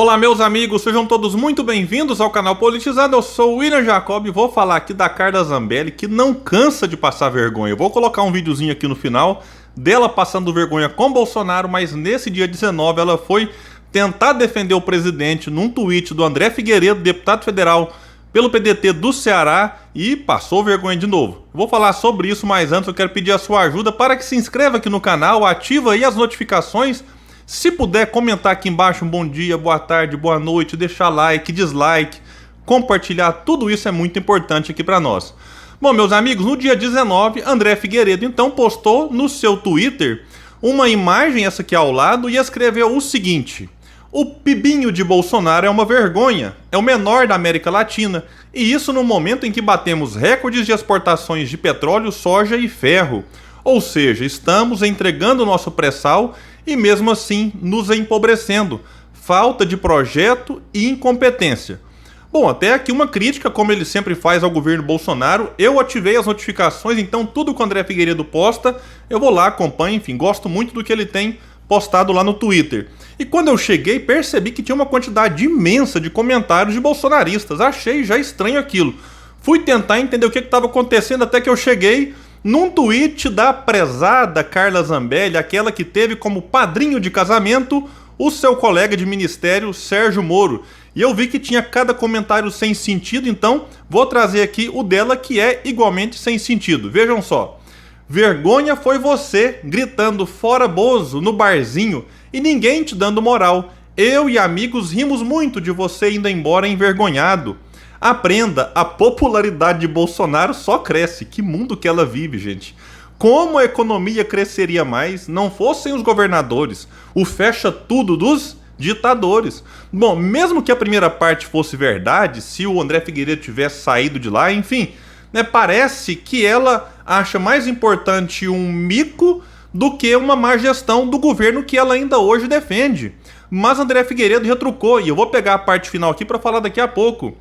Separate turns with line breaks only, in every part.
Olá meus amigos, sejam todos muito bem-vindos ao canal Politizado. Eu sou o William Jacob e vou falar aqui da Carla Zambelli, que não cansa de passar vergonha. Eu vou colocar um videozinho aqui no final dela passando vergonha com Bolsonaro, mas nesse dia 19 ela foi tentar defender o presidente num tweet do André Figueiredo, deputado federal pelo PDT do Ceará, e passou vergonha de novo. Vou falar sobre isso, mas antes eu quero pedir a sua ajuda para que se inscreva aqui no canal, ativa aí as notificações. Se puder comentar aqui embaixo um bom dia, boa tarde, boa noite, deixar like, dislike, compartilhar, tudo isso é muito importante aqui para nós. Bom, meus amigos, no dia 19, André Figueiredo então postou no seu Twitter uma imagem, essa aqui ao lado, e escreveu o seguinte: o pibinho de Bolsonaro é uma vergonha, é o menor da América Latina, e isso no momento em que batemos recordes de exportações de petróleo, soja e ferro. Ou seja, estamos entregando o nosso pré-sal e mesmo assim nos empobrecendo. Falta de projeto e incompetência. Bom, até aqui uma crítica, como ele sempre faz ao governo Bolsonaro. Eu ativei as notificações, então tudo que o André Figueiredo posta, eu vou lá, acompanho, enfim, gosto muito do que ele tem postado lá no Twitter. E quando eu cheguei, percebi que tinha uma quantidade imensa de comentários de bolsonaristas. Achei já estranho aquilo. Fui tentar entender o que estava acontecendo até que eu cheguei num tweet da prezada Carla Zambelli, aquela que teve como padrinho de casamento o seu colega de ministério, Sérgio Moro. E eu vi que tinha cada comentário sem sentido, então vou trazer aqui o dela, que é igualmente sem sentido. Vejam só. Vergonha foi você gritando "fora Bozo" no barzinho e ninguém te dando moral. Eu e amigos rimos muito de você indo embora envergonhado. Aprenda, a popularidade de Bolsonaro só cresce. Que mundo que ela vive, gente. Como a economia cresceria mais não fossem os governadores, o fecha tudo dos ditadores. Bom, mesmo que a primeira parte fosse verdade, se o André Figueiredo tivesse saído de lá, enfim, né, parece que ela acha mais importante um mico do que uma má gestão do governo que ela ainda hoje defende. Mas André Figueiredo retrucou, e eu vou pegar a parte final aqui para falar daqui a pouco.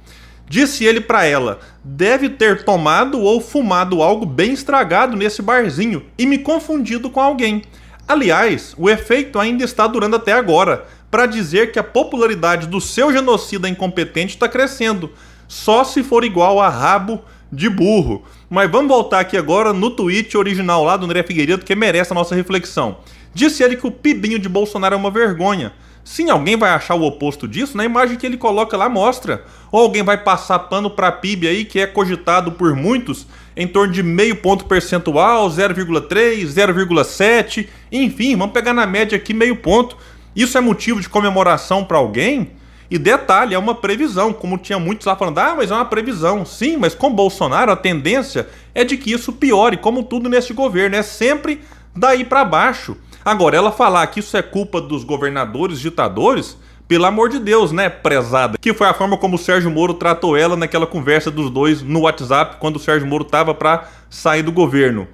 Disse ele para ela: deve ter tomado ou fumado algo bem estragado nesse barzinho e me confundido com alguém. Aliás, o efeito ainda está durando até agora, para dizer que a popularidade do seu genocida incompetente está crescendo, só se for igual a rabo de burro. Mas vamos voltar aqui agora no tweet original lá do André Figueiredo, que merece a nossa reflexão. Disse ele que o pibinho de Bolsonaro é uma vergonha. Sim, alguém vai achar o oposto disso? Na imagem que ele coloca lá mostra. Ou alguém vai passar pano para PIB aí, que é cogitado por muitos em torno de meio ponto percentual, 0,3, 0,7, enfim, vamos pegar na média aqui meio ponto. Isso é motivo de comemoração para alguém? E detalhe, é uma previsão, como tinha muitos lá falando, mas é uma previsão. Sim, mas com Bolsonaro a tendência é de que isso piore, como tudo neste governo, é sempre daí para baixo. Agora, ela falar que isso é culpa dos governadores ditadores, pelo amor de Deus, né, prezada? Que foi a forma como o Sérgio Moro tratou ela naquela conversa dos dois no WhatsApp, quando o Sérgio Moro estava para sair do governo.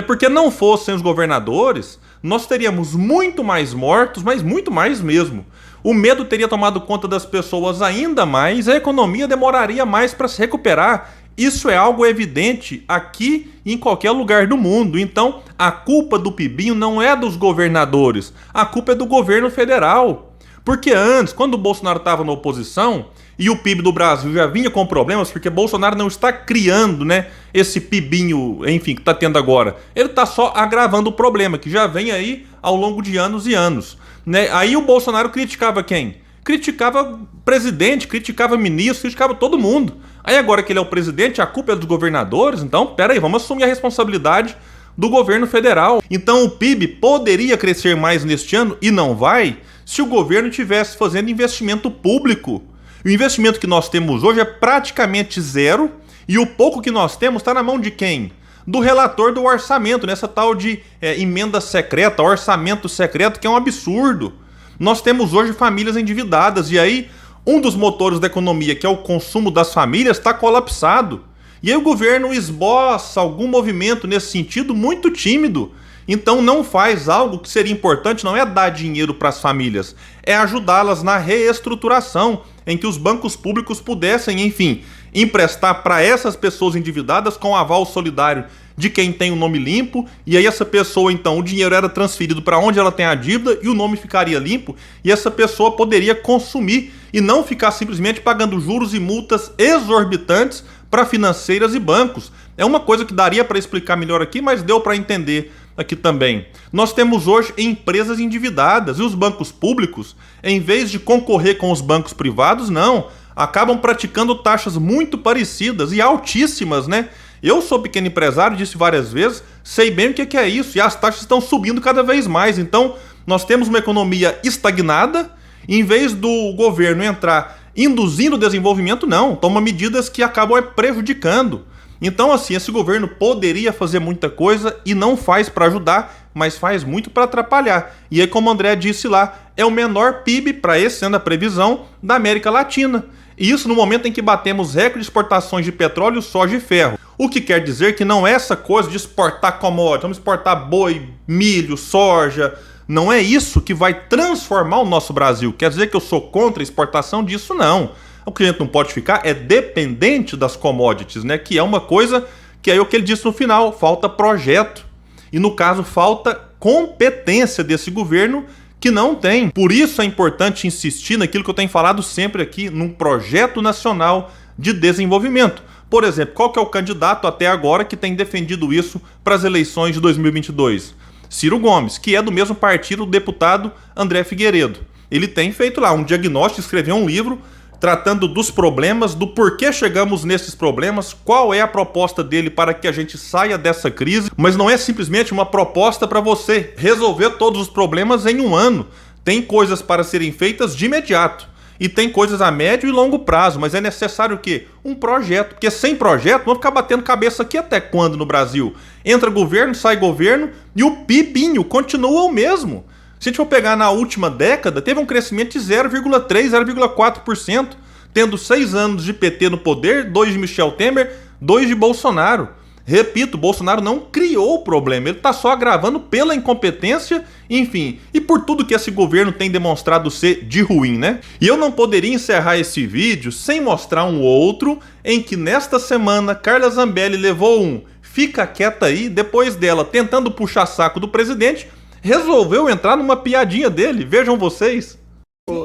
Porque não fossem os governadores, nós teríamos muito mais mortos, mas muito mais mesmo. O medo teria tomado conta das pessoas ainda mais, a economia demoraria mais para se recuperar. Isso é algo evidente aqui e em qualquer lugar do mundo. Então, a culpa do pibinho não é dos governadores, a culpa é do governo federal. Porque antes, quando o Bolsonaro estava na oposição e o PIB do Brasil já vinha com problemas, porque Bolsonaro não está criando, né, esse pibinho, enfim, que está tendo agora. Ele está só agravando o problema, que já vem aí ao longo de anos e anos. Né? Aí o Bolsonaro criticava quem? Criticava presidente, criticava ministro, criticava todo mundo. Aí agora que ele é o presidente, a culpa é dos governadores? Então, peraí, vamos assumir a responsabilidade do governo federal. Então o PIB poderia crescer mais neste ano, e não vai, se o governo estivesse fazendo investimento público. O investimento que nós temos hoje é praticamente zero, e o pouco que nós temos está na mão de quem? Do relator do orçamento, nessa tal de emenda secreta, orçamento secreto, que é um absurdo. Nós temos hoje famílias endividadas, e aí um dos motores da economia, que é o consumo das famílias, está colapsado. E aí o governo esboça algum movimento nesse sentido muito tímido. Então não faz algo que seria importante, não é dar dinheiro para as famílias, é ajudá-las na reestruturação, em que os bancos públicos pudessem, enfim, emprestar para essas pessoas endividadas com aval solidário de quem tem o nome limpo, e aí essa pessoa, então, o dinheiro era transferido para onde ela tem a dívida e o nome ficaria limpo, e essa pessoa poderia consumir e não ficar simplesmente pagando juros e multas exorbitantes para financeiras e bancos. É uma coisa que daria para explicar melhor aqui, mas deu para entender aqui também. Nós temos hoje empresas endividadas e os bancos públicos, em vez de concorrer com os bancos privados, não, acabam praticando taxas muito parecidas e altíssimas, né? Eu sou pequeno empresário, disse várias vezes, sei bem o que é isso, e as taxas estão subindo cada vez mais. Então, nós temos uma economia estagnada, e em vez do governo entrar induzindo o desenvolvimento, não, toma medidas que acabam prejudicando. Então, assim, esse governo poderia fazer muita coisa e não faz para ajudar, mas faz muito para atrapalhar. E aí, como o André disse lá, é o menor PIB, para esse ano a previsão, da América Latina. E isso no momento em que batemos recorde de exportações de petróleo, soja e ferro. O que quer dizer que não é essa coisa de exportar commodities, vamos exportar boi, milho, soja. Não é isso que vai transformar o nosso Brasil. Quer dizer que eu sou contra a exportação disso? Não. O que a gente não pode ficar é dependente das commodities, né? Que é uma coisa que é o que ele disse no final, falta projeto. E no caso, falta competência desse governo que não tem. Por isso é importante insistir naquilo que eu tenho falado sempre aqui, num projeto nacional de desenvolvimento. Por exemplo, qual que é o candidato até agora que tem defendido isso para as eleições de 2022? Ciro Gomes, que é do mesmo partido do deputado André Figueiredo. Ele tem feito lá um diagnóstico, escreveu um livro tratando dos problemas, do porquê chegamos nesses problemas, qual é a proposta dele para que a gente saia dessa crise, mas não é simplesmente uma proposta para você resolver todos os problemas em um ano. Tem coisas para serem feitas de imediato. E tem coisas a médio e longo prazo, mas é necessário o quê? Um projeto, porque sem projeto vamos ficar batendo cabeça aqui até quando no Brasil? Entra governo, sai governo e o PIBinho continua o mesmo. Se a gente for pegar na última década, teve um crescimento de 0,3%, 0,4%, tendo 6 anos de PT no poder, 2 de Michel Temer, 2 de Bolsonaro. Repito, Bolsonaro não criou o problema, ele está só agravando pela incompetência, enfim, e por tudo que esse governo tem demonstrado ser de ruim, né? E eu não poderia encerrar esse vídeo sem mostrar um outro em que nesta semana Carla Zambelli levou um fica quieta aí, depois dela tentando puxar saco do presidente, resolveu entrar numa piadinha dele, vejam vocês.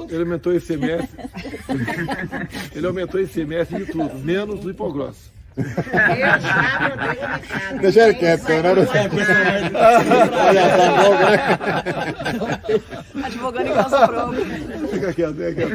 Ele aumentou o ICMS, ele aumentou o ICMS de tudo, menos do hipogrosso.
Deixa ele quieto, né?
Advogando em causa própria.
Fica quieto, fica quieto.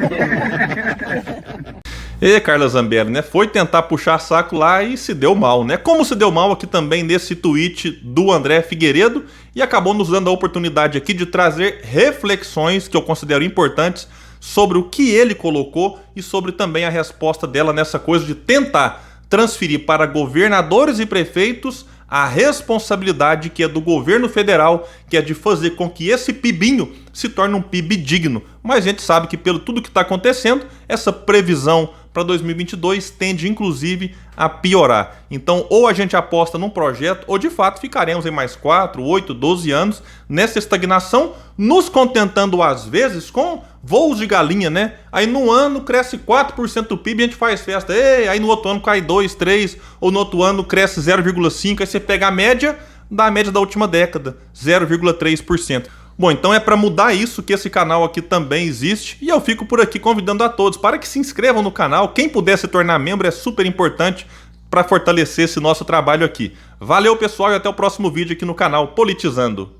E Carla Zambelli, né? Foi tentar puxar saco lá e se deu mal, né? Como se deu mal aqui também nesse tweet do André Figueiredo e acabou nos dando a oportunidade aqui de trazer reflexões que eu considero importantes sobre o que ele colocou e sobre também a resposta dela nessa coisa de tentar transferir para governadores e prefeitos a responsabilidade que é do governo federal, que é de fazer com que esse PIBinho se torne um PIB digno. Mas a gente sabe que pelo tudo que está acontecendo, essa previsão para 2022 tende inclusive a piorar. Então ou a gente aposta num projeto ou de fato ficaremos em mais 4, 8, 12 anos nessa estagnação, nos contentando às vezes com voos de galinha, né? Aí no ano cresce 4% do PIB e a gente faz festa. Ei, aí no outro ano cai 2, 3, ou no outro ano cresce 0,5, aí você pega a média da média da última década, 0,3%. Bom, então é para mudar isso que esse canal aqui também existe e eu fico por aqui convidando a todos para que se inscrevam no canal. Quem puder se tornar membro é super importante para fortalecer esse nosso trabalho aqui. Valeu, pessoal, e até o próximo vídeo aqui no canal Politizando.